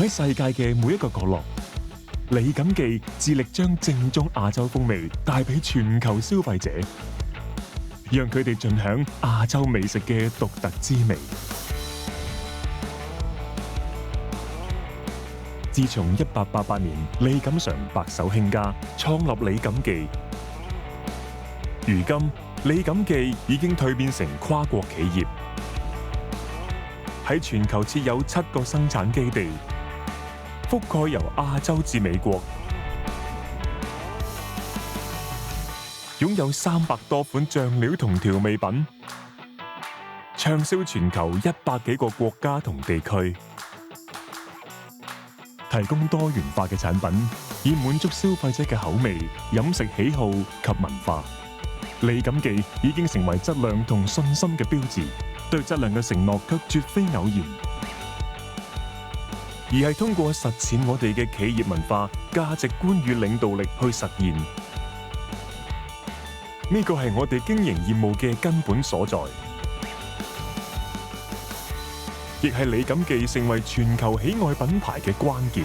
喺世界嘅每一個角落，李錦記致力將正宗亞洲風味帶俾全球消費者，讓佢哋盡享亞洲美食嘅獨特滋味。自從1888年李錦常白手興家創立李錦記，如今李錦記已經蛻變成跨國企業，喺全球設有7個生產基地，覆蓋由亞洲至美國，擁有300多款醬料同調味品，暢銷全球100幾個國家同地區，提供多元化嘅產品，以滿足消費者嘅口味、飲食喜好及文化。李錦記已經成為質量同信心嘅標誌，對質量嘅承諾卻絕非偶然，而係通過實踐我哋嘅企業文化、價值觀與領導力去實現。呢個係我哋經營業務嘅根本所在，亦係李錦記成為全球喜愛品牌嘅關鍵。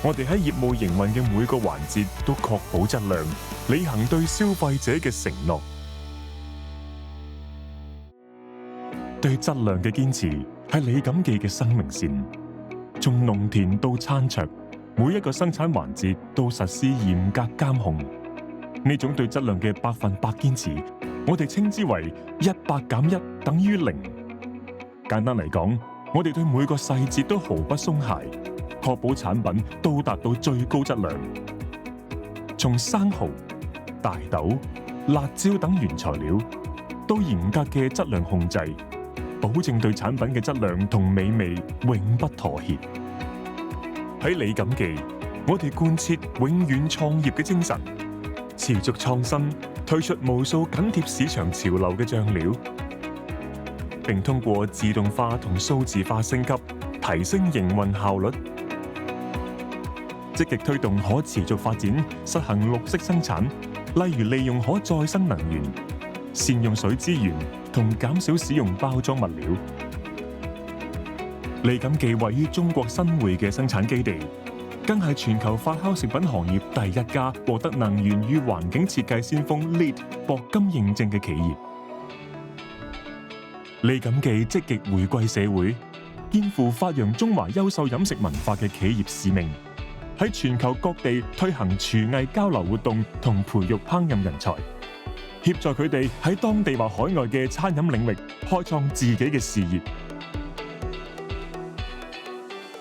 我哋喺業務營運嘅每個環節都確保質量，履行對消費者嘅承諾。對質量嘅堅持係李錦記嘅生命線，從農田到餐桌，每一個生產環節都實施嚴格監控。呢種對質量嘅100%堅持，我哋稱之為100減1等於0。簡單嚟講，我哋對每個細節都毫不鬆懈，確保產品都達到最高質量。從生蠔、大豆、辣椒等原材料，到嚴格嘅質量控制，保證對產品嘅質量同美味永不妥協。喺李錦記，我哋貫徹永遠創業嘅精神，持續創新，推出無數緊貼市場潮流嘅醬料，並通過自動化同數字化升級，提升營運效率。積極推動可持續發展，實行綠色生產，例如利用可再生能源、善用水資源同減少使用包裝物料。李錦記位於中國新會嘅生產基地，更係全球發酵食品行業第一家獲得能源與環境設計先鋒 LEED 鉑金認證嘅企業。李錦記積極回歸社會，肩負發揚中華優秀飲食文化嘅企業使命，喺全球各地推行廚藝交流活動同培育烹飪人才，協助佢哋喺當地或海外嘅餐飲領域開創自己嘅事業。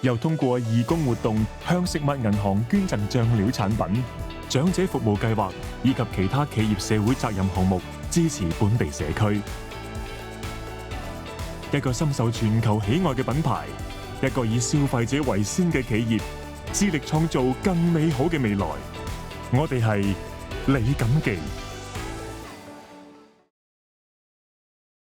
又通過義工活動向食物銀行捐贈醬料產品、長者服務計劃以及其他企業社會責任項目，支持本地社區。一個深受全球喜愛嘅品牌，一個以消費者為先嘅企業，致力創造更美好嘅未來。我哋係李錦記。